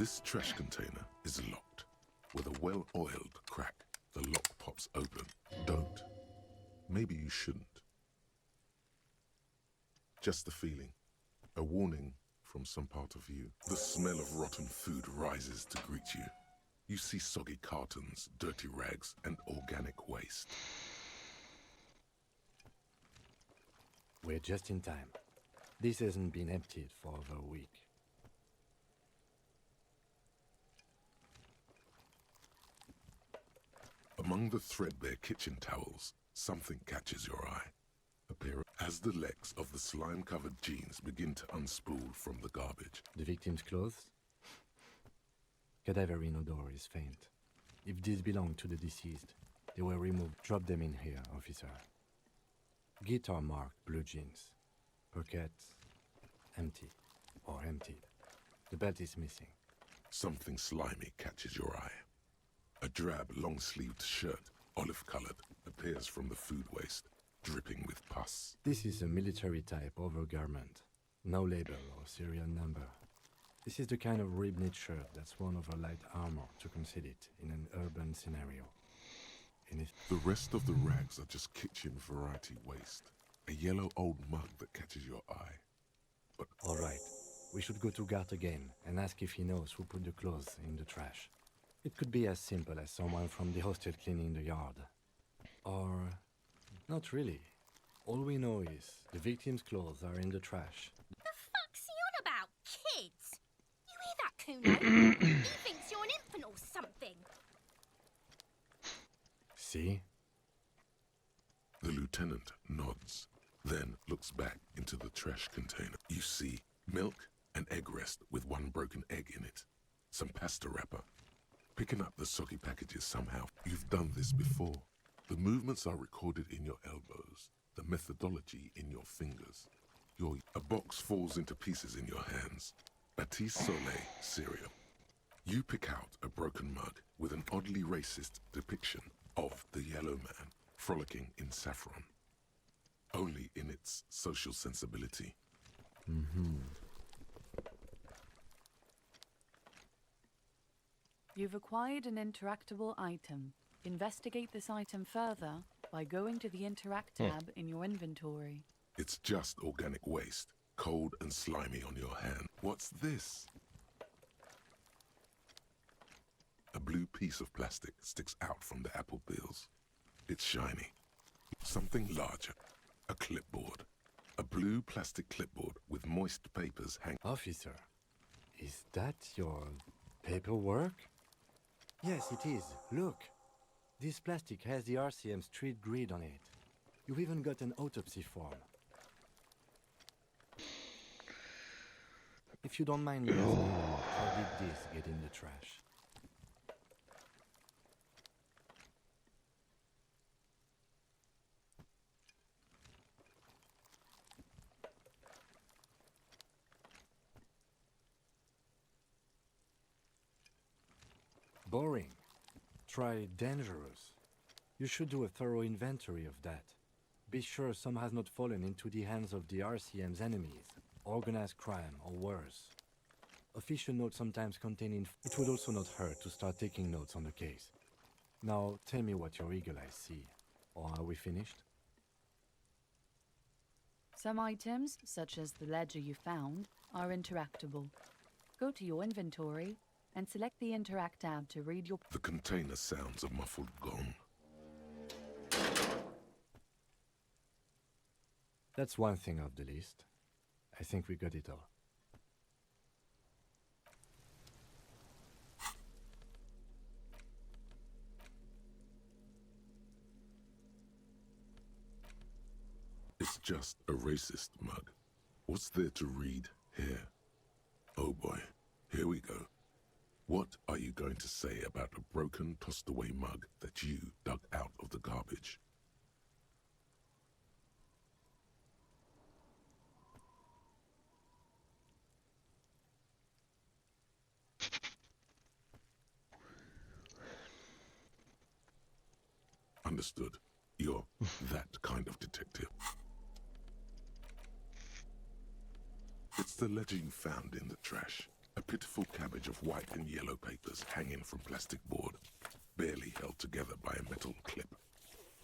This trash container is locked. With a well-oiled crack, the lock pops open. Don't. Maybe you shouldn't. Just the feeling. A warning from some part of you. The smell of rotten food rises to greet you. You see soggy cartons, dirty rags, and organic waste. We're just in time. This hasn't been emptied for over a week. Among the threadbare kitchen towels, something catches your eye. As the legs of the slime-covered jeans begin to unspool from the garbage. The victim's clothes? Cadaverine odor is faint. If these belong to the deceased, they were removed. Drop them in here, officer. Guitar marked blue jeans. Pockets empty or emptied. The belt is missing. Something slimy catches your eye. A drab, long-sleeved shirt, olive-colored, appears from the food waste, dripping with pus. This is a military-type overgarment. No label or serial number. This is the kind of rib-knit shirt that's worn over light armor to conceal it in an urban scenario. The rest of the rags are just kitchen variety waste. A yellow old mug that catches your eye. But all right, we should go to Gart again and ask if he knows who put the clothes in the trash. It could be as simple as someone from the hostel cleaning the yard. Or not really. All we know is the victim's clothes are in the trash. The fuck's he on about, kids? You hear that, Kuno? He thinks you're an infant or something. See? The lieutenant nods, then looks back into the trash container. You see milk and egg rest with one broken egg in it. Some pasta wrapper. Picking up the soggy packages somehow. You've done this before. The movements are recorded in your elbows, the methodology in your fingers. A box falls into pieces in your hands. Batiste Soleil cereal. You pick out a broken mug with an oddly racist depiction of the yellow man frolicking in saffron. Only in its social sensibility. You've acquired an interactable item. Investigate this item further by going to the Interact tab in your inventory. It's just organic waste, cold and slimy on your hand. What's this? A blue piece of plastic sticks out from the apple peels. It's shiny. Something larger. A clipboard. A blue plastic clipboard with moist papers hanging. Officer, is that your paperwork? Yes, it is. Look. This plastic has the RCM street grid on it. You've even got an autopsy form. If you don't mind me asking, how did this get in the trash? Boring. Try dangerous. You should do a thorough inventory of that. Be sure some has not fallen into the hands of the RCM's enemies, organized crime or worse. Official notes sometimes contain It would also not hurt to start taking notes on the case. Now tell me what your eagle eyes see. Or are we finished? Some items, such as the ledger you found, are interactable. Go to your inventory and select the Interact tab to read your... The container sounds a muffled gong. That's one thing off the list. I think we got it all. It's just a racist mug. What's there to read here? Oh boy, here we go. What are you going to say about a broken, tossed-away mug that you dug out of the garbage? Understood. You're that kind of detective. It's the ledger you found in the trash. A pitiful cabbage of white and yellow papers hanging from plastic board, barely held together by a metal clip.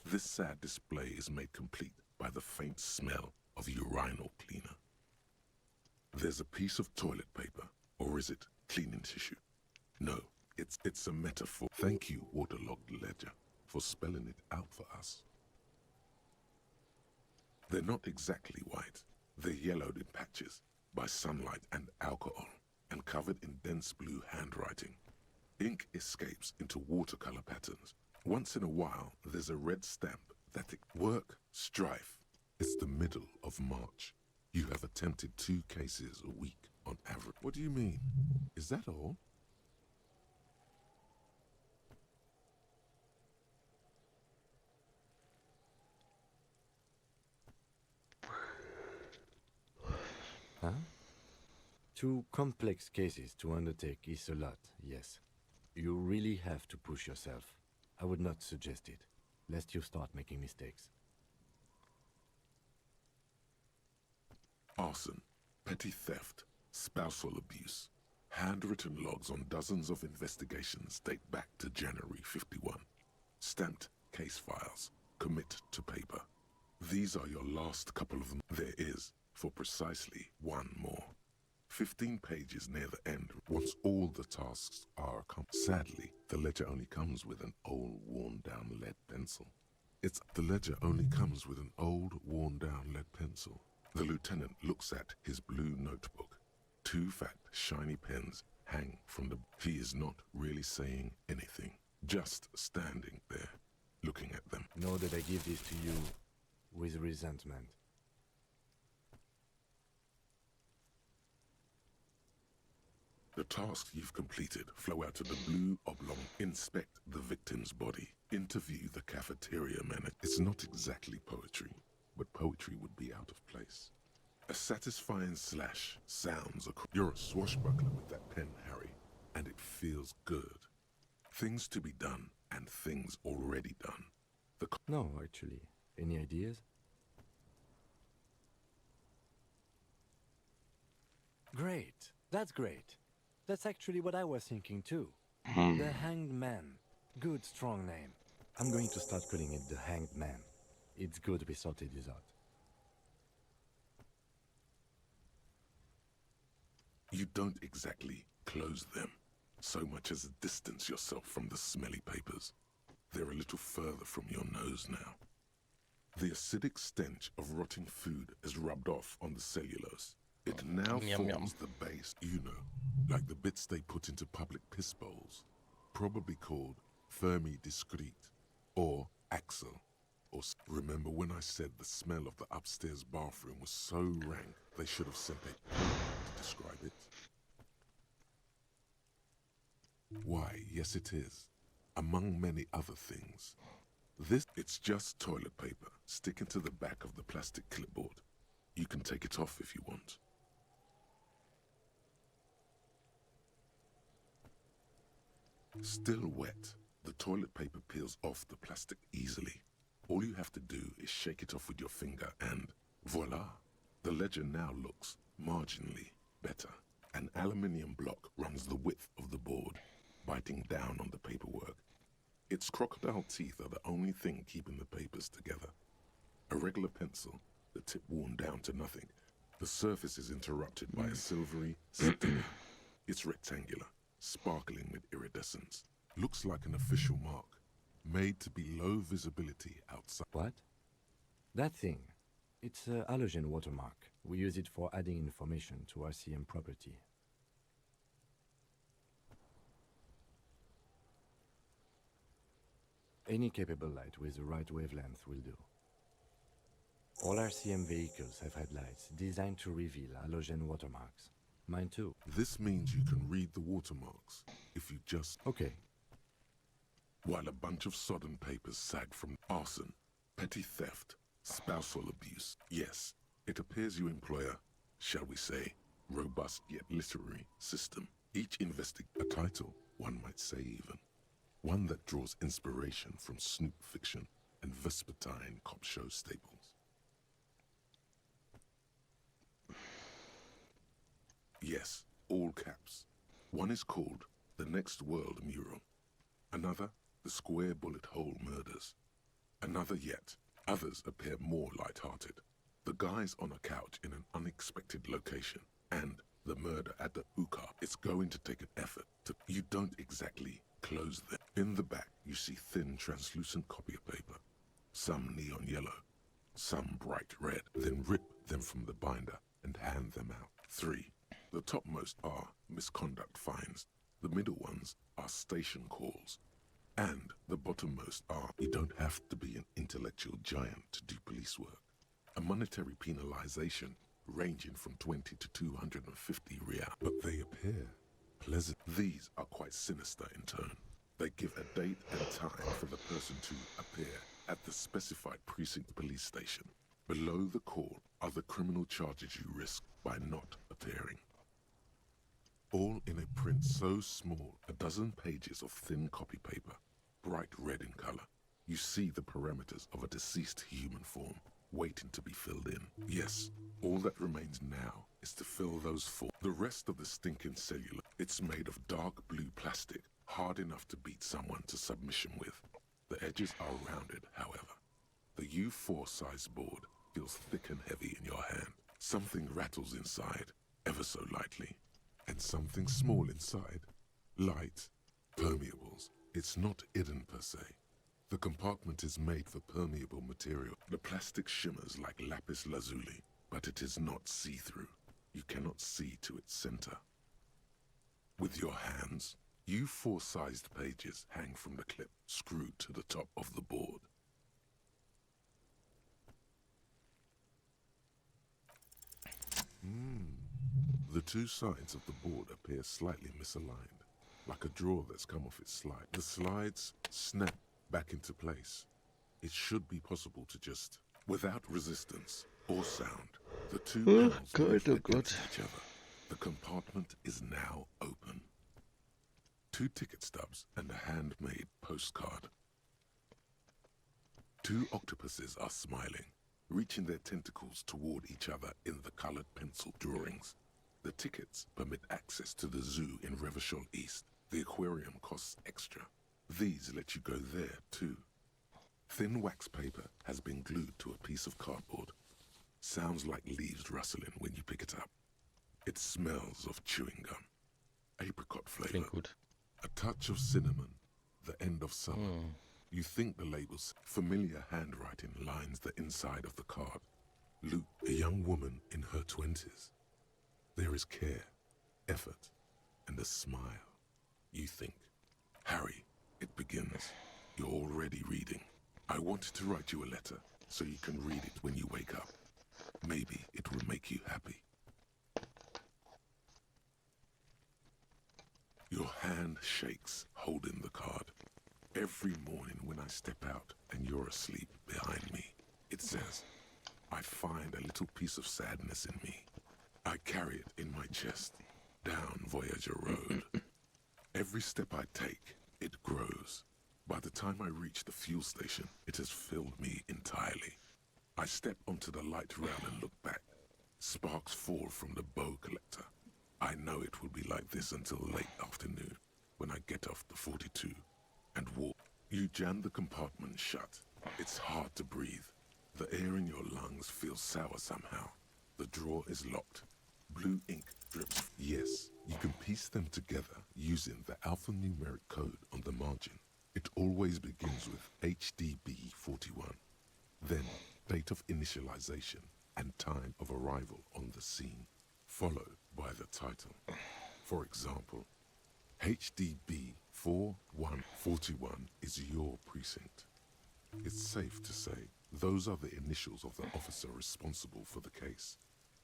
This sad display is made complete by the faint smell of urinal cleaner. There's a piece of toilet paper, or is it cleaning tissue? No, it's a metaphor. Thank you, waterlogged ledger, for spelling it out for us. They're not exactly white. They're yellowed in patches by sunlight and alcohol, and covered in dense blue handwriting. Ink escapes into watercolor patterns. Once in a while, there's a red stamp that work, strife. It's the middle of March. You have attempted 2 cases a week on average. What do you mean? Is that all? Huh? 2 complex cases to undertake is a lot, yes. You really have to push yourself. I would not suggest it, lest you start making mistakes. Arson, petty theft, spousal abuse. Handwritten logs on dozens of investigations date back to January 51. Stamped case files, commit to paper. These are your last couple of them. There is, for precisely 1 more. 15 pages near the end, once all the tasks are accomplished. Sadly, the ledger only comes with an old, worn-down lead pencil. The ledger only comes with an old, worn-down lead pencil. The lieutenant looks at his blue notebook. 2 fat, shiny pens hang from the... He is not really saying anything, just standing there, looking at them. Know that I give this to you with resentment. The tasks you've completed flow out to the blue oblong. Inspect the victim's body. Interview the cafeteria manager. It's not exactly poetry, but poetry would be out of place. A satisfying slash sounds across. You're a swashbuckler with that pen, Harry, and it feels good. Things to be done and things already done. No, actually. Any ideas? Great. That's great. That's actually what I was thinking too. The Hanged Man. Good, strong name. I'm going to start calling it the Hanged Man. It's good we sorted this out. You don't exactly close them, so much as distance yourself from the smelly papers. They're a little further from your nose now. The acidic stench of rotting food is rubbed off on the cellulose. It now forms the base, you know, like the bits they put into public piss bowls, probably called Fermi Discrete, or Axel, or... Remember when I said the smell of the upstairs bathroom was so rank they should have sent a poem to describe it? Why, yes it is, among many other things. It's just toilet paper sticking to the back of the plastic clipboard. You can take it off if you want. Still wet, the toilet paper peels off the plastic easily. All you have to do is shake it off with your finger and voila! The ledger now looks marginally better. An aluminium block runs the width of the board, biting down on the paperwork. Its crocodile teeth are the only thing keeping the papers together. A regular pencil, the tip worn down to nothing. The surface is interrupted by a silvery stinger. It's rectangular, sparkling with iridescence. Looks like an official mark, made to be low visibility outside. What? That thing. It's a halogen watermark. We use it for adding information to RCM property. Any capable light with the right wavelength will do. All RCM vehicles have headlights designed to reveal halogen watermarks. Mine too. This means you can read the watermarks if you just... Okay. While a bunch of sodden papers sag from arson, petty theft, spousal abuse. Yes, it appears you employ a, shall we say, robust yet literary system. Each a title, one might say even. One that draws inspiration from snoop fiction and vespertine cop show staples. Yes, all caps. One is called The Next World Mural. Another, The Square Bullet Hole Murders. Another yet. Others appear more light-hearted. The guys on a couch in an unexpected location, and the murder at the hookah. It's going to take an effort to... You don't exactly close them. In the back, you see thin, translucent copy paper. Some neon yellow, some bright red. Then rip them from the binder and hand them out. 3. The topmost are misconduct fines. The middle ones are station calls. And the bottommost are, you don't have to be an intellectual giant to do police work. A monetary penalization ranging from 20 to 250 real. But they appear pleasant. These are quite sinister in tone. They give a date and time for the person to appear at the specified precinct police station. Below the call are the criminal charges you risk by not appearing. All in a print so small, a dozen pages of thin copy paper, bright red in color. You see the parameters of a deceased human form, waiting to be filled in. Yes, all that remains now is to fill those four. The rest of the stinking cellular, it's made of dark blue plastic, hard enough to beat someone to submission with. The edges are rounded, however. The U4 size board feels thick and heavy in your hand. Something rattles inside, ever so lightly. And something small inside, light, permeables. It's not hidden per se. The compartment is made for permeable material. The plastic shimmers like lapis lazuli, but it is not see-through. You cannot see to its center. With your hands, U4 sized pages hang from the clip screwed to the top of the board. The two sides of the board appear slightly misaligned, like a drawer that's come off its slide. The slides snap back into place. It should be possible to just, without resistance or sound, the two panels move against each other. The compartment is now open. 2 ticket stubs and a handmade postcard. 2 octopuses are smiling, reaching their tentacles toward each other in the colored pencil drawings. The tickets permit access to the zoo in Revachol East. The aquarium costs extra. These let you go there, too. Thin wax paper has been glued to a piece of cardboard. Sounds like leaves rustling when you pick it up. It smells of chewing gum. Apricot flavor. Klingt gut. A touch of cinnamon. The end of summer. You think the label's familiar handwriting lines the inside of the card. Luke, a young woman in her 20s. There is care, effort, and a smile. You think, Harry, it begins. You're already reading. I wanted to write you a letter so you can read it when you wake up. Maybe it will make you happy. Your hand shakes holding the card. Every morning when I step out and you're asleep behind me, it says, I find a little piece of sadness in me. I carry it in my chest, down Voyager Road. Every step I take, it grows. By the time I reach the fuel station, it has filled me entirely. I step onto the light rail and look back. Sparks fall from the bow collector. I know it will be like this until late afternoon, when I get off the 42 and walk. You jam the compartment shut. It's hard to breathe. The air in your lungs feels sour somehow. The drawer is locked. Blue ink drips. Yes, you can piece them together using the alphanumeric code on the margin. It always begins with HDB 41. Then, date of initialization and time of arrival on the scene, followed by the title. For example, HDB 4141 is your precinct. It's safe to say those are the initials of the officer responsible for the case.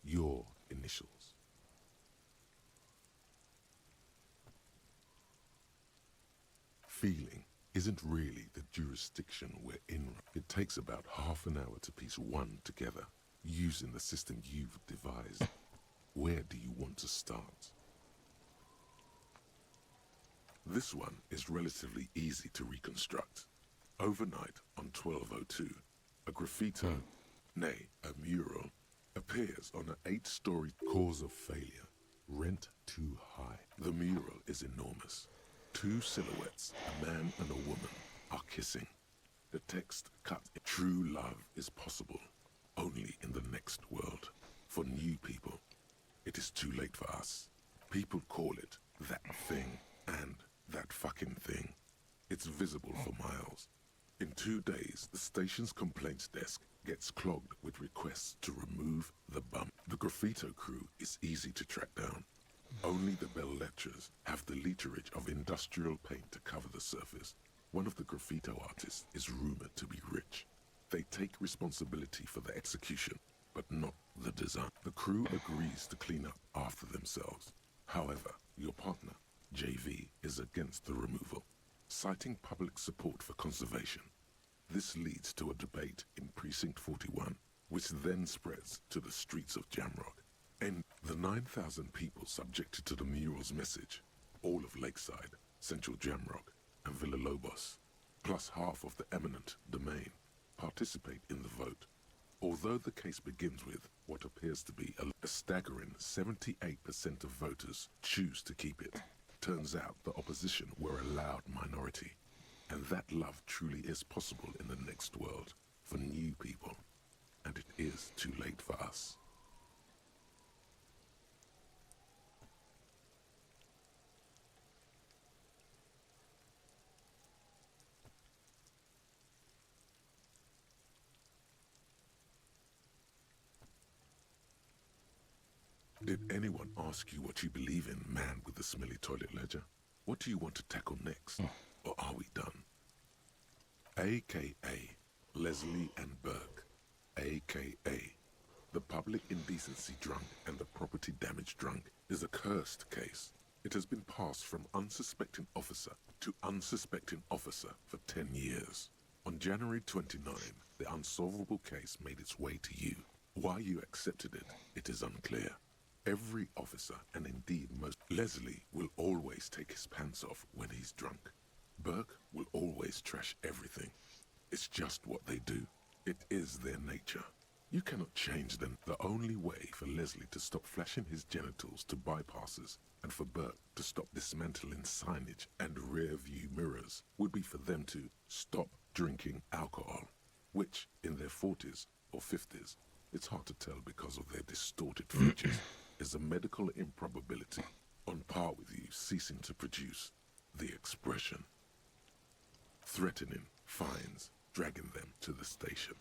Your initials. Feeling isn't really the jurisdiction we're in. It takes about half an hour to piece one together using the system you've devised. Where do you want to start? This one is relatively easy to reconstruct. Overnight on 1202, a graffito, nay, a mural, appears on an 8-story cause of failure, rent too high. The mural is enormous. Two silhouettes, a man and a woman, are kissing. The text cut. True love is possible only in the next world. For new people, it is too late for us. People call it that thing and that fucking thing. It's visible for miles. In 2 days, the station's complaints desk gets clogged with requests to remove the bump. The graffito crew is easy to track down. Only the bell lectures have the literage of industrial paint to cover the surface. One of the graffito artists is rumored to be rich. They take responsibility for the execution, but not the design. The crew agrees to clean up after themselves. However, your partner, JV, is against the removal, citing public support for conservation. This leads to a debate in Precinct 41, which then spreads to the streets of Jamrock. And the 9,000 people subjected to the mural's message, all of Lakeside, Central Jamrock, and Villalobos, plus half of the eminent domain, participate in the vote. Although the case begins with what appears to be a staggering 78% of voters choose to keep it, turns out the opposition were a loud minority, and that love truly is possible in the next world for new people, and it is too late for us. Did anyone ask you what you believe in, man with the smelly toilet ledger? What do you want to tackle next? Or are we done? AKA Leslie and Burke, AKA the public indecency drunk and the property damage drunk, is a cursed case. It has been passed from unsuspecting officer to unsuspecting officer for 10 years. On January 29, the unsolvable case made its way to you. Why you accepted it, it is unclear. Every officer, and indeed most, Leslie will always take his pants off when he's drunk. Burke will always trash everything. It's just what they do. It is their nature. You cannot change them. The only way for Leslie to stop flashing his genitals to bypassers and for Burke to stop dismantling signage and rear view mirrors would be for them to stop drinking alcohol, which in their 40s or 50s, it's hard to tell because of their distorted features, is a medical improbability on par with you ceasing to produce the expression. Threatening fines, dragging them to the station,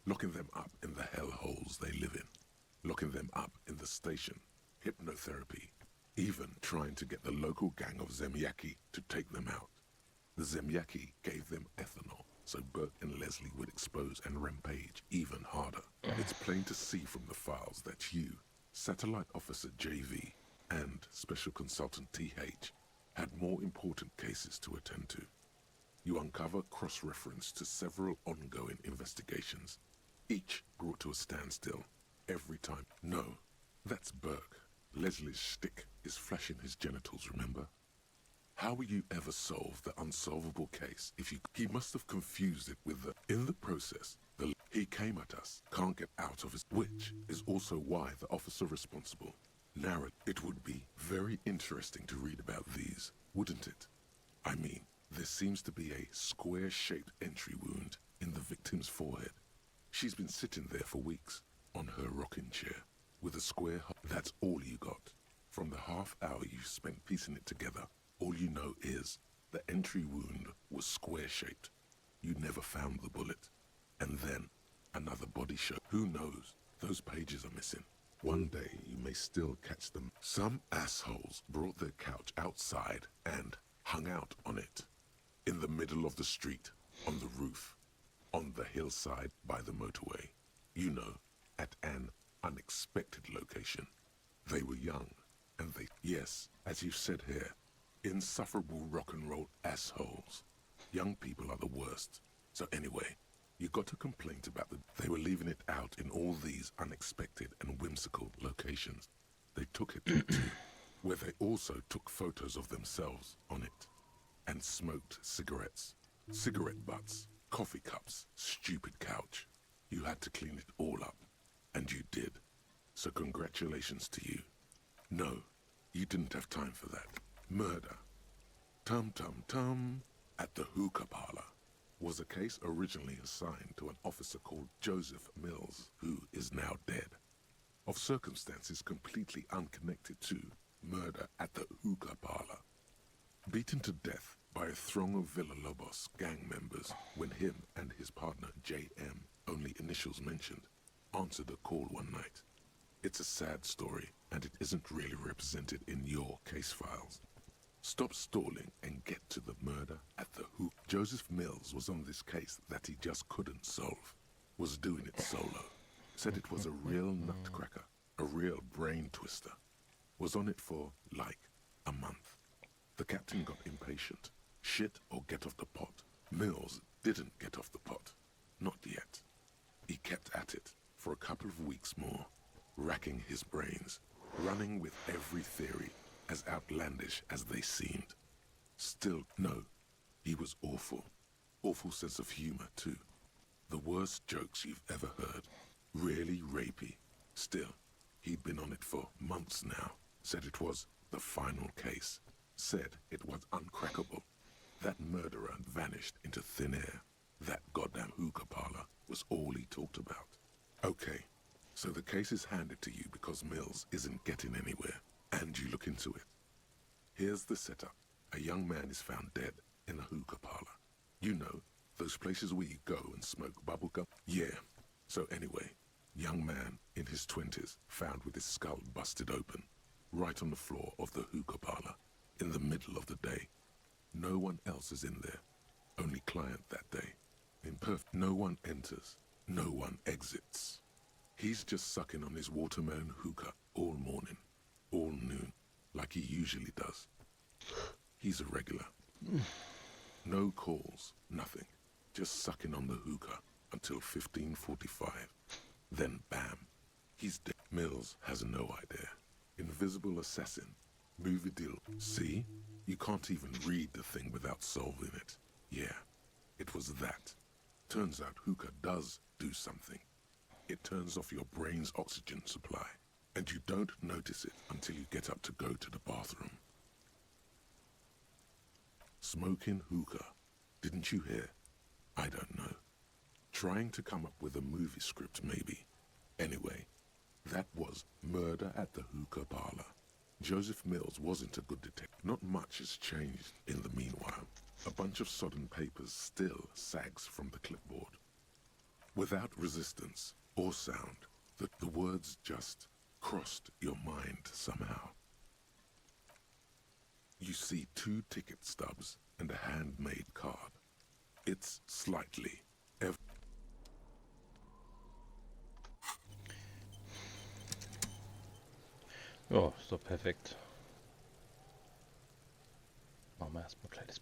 locking them up in the hellholes they live in, locking them up in the station, hypnotherapy, even trying to get the local gang of Zemyaki to take them out. The Zemyaki gave them ethanol, so Burke and Leslie would expose and rampage even harder. It's plain to see from the files that you, Satellite Officer JV, and Special Consultant TH had more important cases to attend to. You uncover cross-reference to several ongoing investigations, each brought to a standstill every time. No, that's Burke. Leslie's shtick is flashing his genitals, remember? How will you ever solve the unsolvable case if you... He must have confused it with the... In the process, he came at us, can't get out of his... Which is also why the officer responsible narrowed. It would be very interesting to read about these, wouldn't it? I mean, there seems to be a square-shaped entry wound in the victim's forehead. She's been sitting there for weeks, on her rocking chair, with a square... That's all you got. From the half hour you spent piecing it together, all you know is the entry wound was square-shaped. You never found the bullet. And then, another body shot. Who knows? Those pages are missing. One day you may still catch them. Some assholes brought their couch outside and hung out on it. In the middle of the street, on the roof, on the hillside by the motorway. You know, at an unexpected location. They were young, and they... Yes, as you said here, insufferable rock and roll assholes. Young people are the worst. So anyway, you got a complaint about they were leaving it out in all these unexpected and whimsical locations. They took it to, where they also took photos of themselves on it, and smoked cigarettes, cigarette butts, coffee cups, stupid couch. You had to clean it all up, and you did. So congratulations to you. No, You didn't have time for that. Murder. Tum Tum Tum at the hookah parlor was a case originally assigned to an officer called Joseph Mills, who is now dead, of circumstances completely unconnected to murder at the hookah parlor. Beaten to death by a throng of Villalobos gang members when him and his partner J.M., only initials mentioned, answered a call one night. It's a sad story, and it isn't really represented in your case files. Stop stalling and get to the murder at the hook. Joseph Mills was on this case that he just couldn't solve. Was doing it solo. Said it was a real nutcracker, a real brain twister. Was on it for, like, a month. The captain got impatient. Shit or get off the pot. Mills didn't get off the pot. Not yet. He kept at it for a couple of weeks more, racking his brains, running with every theory, as outlandish as they seemed. Still, no, he was awful. Awful sense of humor, too. The worst jokes you've ever heard. Really rapey. Still, he'd been on it for months now. Said it was the final case. Said it was uncrackable. That murderer vanished into thin air. That goddamn hookah parlor was all he talked about. Okay, so the case is handed to you because Mills isn't getting anywhere, and you look into it. Here's the setup. A young man is found dead in a hookah parlor. You know, those places where you go and smoke bubblegum? Yeah. So anyway, young man in his 20s found with his skull busted open, right on the floor of the hookah parlor, in the middle of the day. No one else is in there. Only client that day. No one enters. No one exits. He's just sucking on his watermelon hookah all morning, all noon, like he usually does. He's a regular. No calls, nothing. Just sucking on the hookah until 15:45. Then bam, he's dead. Mills has no idea. Invisible assassin. Movie deal. See? You can't even read the thing without solving it. Yeah, it was that. Turns out hookah does do something. It turns off your brain's oxygen supply, and you don't notice it until you get up to go to the bathroom. Smoking hookah. Didn't you hear? I don't know. Trying to come up with a movie script, maybe. Anyway, that was Murder at the Hookah Parlor. Joseph Mills wasn't a good detective. Not much has changed in the meanwhile. A bunch of sodden papers still sags from the clipboard. Without resistance or sound, the words just crossed your mind somehow. You see 2 ticket stubs and a handmade card. It's slightly Ja, ist doch perfekt. Machen wir erstmal ein kleines